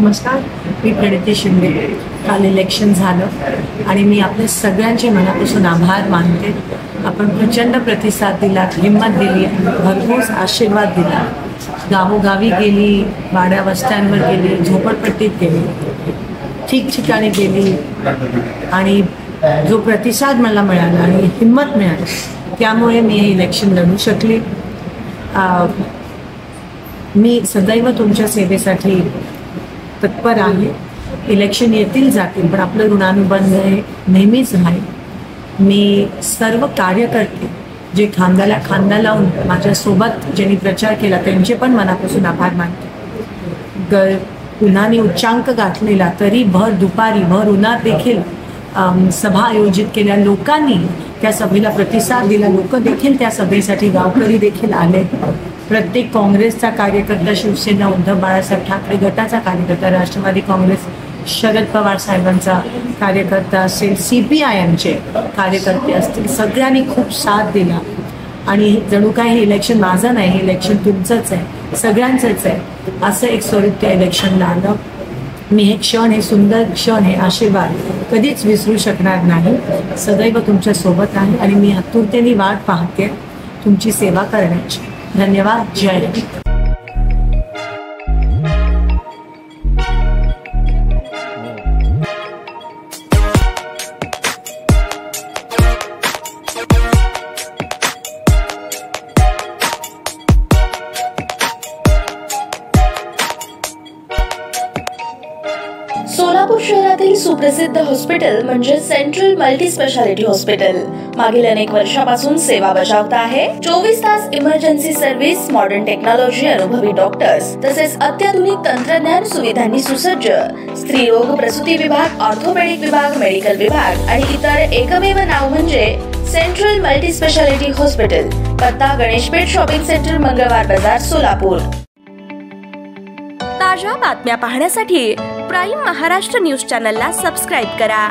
नमस्कार, मी प्रणिती शिंदे. काल इलेक्शन झालं आणि मी आपल्या सगळ्यांचे मनापासून आभार मानते. आपण प्रचंड प्रतिसाद दिला, हिंमत दिली, भरपूर आशीर्वाद दिला. गावोगावी गेली, वाड्या वस्त्यांवर गेली, झोपडपट्टीत गेली, ठिकठिकाणी गेली आणि जो प्रतिसाद मला मिळाला आणि हिंमत मिळाली त्यामुळे मी हे इलेक्शन लढू शकले. मी सदैव तुमच्या सेवेसाठी तत्पर आहे. इलेक्शन येतील जातील पण आपलं ऋणानुबंध हे नेहमीच राहील. मी सर्व कार्यकर्ते जे खांद्याला खांदा लावून माझ्यासोबत ज्यांनी प्रचार केला त्यांचे पण मनापासून आभार मानते. उन्हाने उच्चांक गाठलेला तरी भर दुपारी भर उन्हात देखील सभा आयोजित केल्या, लोकांनी त्या सभेला प्रतिसाद दिला, लोक देखील त्या सभेसाठी, गावकरी देखील आले. प्रत्येक काँग्रेसचा कार्यकर्ता, शिवसेना, उद्धव बाळासाहेब ठाकरे गटाचा कार्यकर्ता, राष्ट्रवादी काँग्रेस शरद पवार साहेबांचा कार्यकर्ता असेल, CPIMचे कार्यकर्ते असतील, सगळ्यांनी खूप साथ दिला. आणि जणू काय हे इलेक्शन माझं नाही, हे इलेक्शन तुमचंच आहे, सगळ्यांचंच आहे असं एक स्वरूप त्या इलेक्शनला आलं. मी हे क्षण, हे सुंदर क्षण, हे आशीर्वाद कधीच विसरू शकणार नाही. सदैव तुमच्या सोबत आहे आणि मी आतुरतेने वाट पाहते तुमची सेवा करण्याची. धन्यवाद. जय हिंद. सोलापूर शहरातील सुप्रसिद्ध हॉस्पिटल म्हणजे सेंट्रल मल्टी स्पेशालिटी हॉस्पिटल मागील अनेक वर्षापासून सेवा बजावत आहे. 24 तास इमर्जन्सी सर्व्हिस, मॉडर्न टेक्नॉलॉजी, अनुभवी डॉक्टर्स तसेच अत्याधुनिक तंत्रज्ञान सुविधांनी सुसज्ज स्त्रीरोग प्रसूती विभाग, ऑर्थोपेडिक विभाग, मेडिकल विभाग आणि इतर एकमेव नाव म्हणजे सेंट्रल मल्टी स्पेशालिटी हॉस्पिटल. पत्ता गणेशपेठ शॉपिंग सेंटर, मंगळवार बाजार, सोलापूर. ताज्या बातम्या पाहण्यासाठी प्राईम महाराष्ट्र न्यूज चॅनलला सबस्क्राईब करा.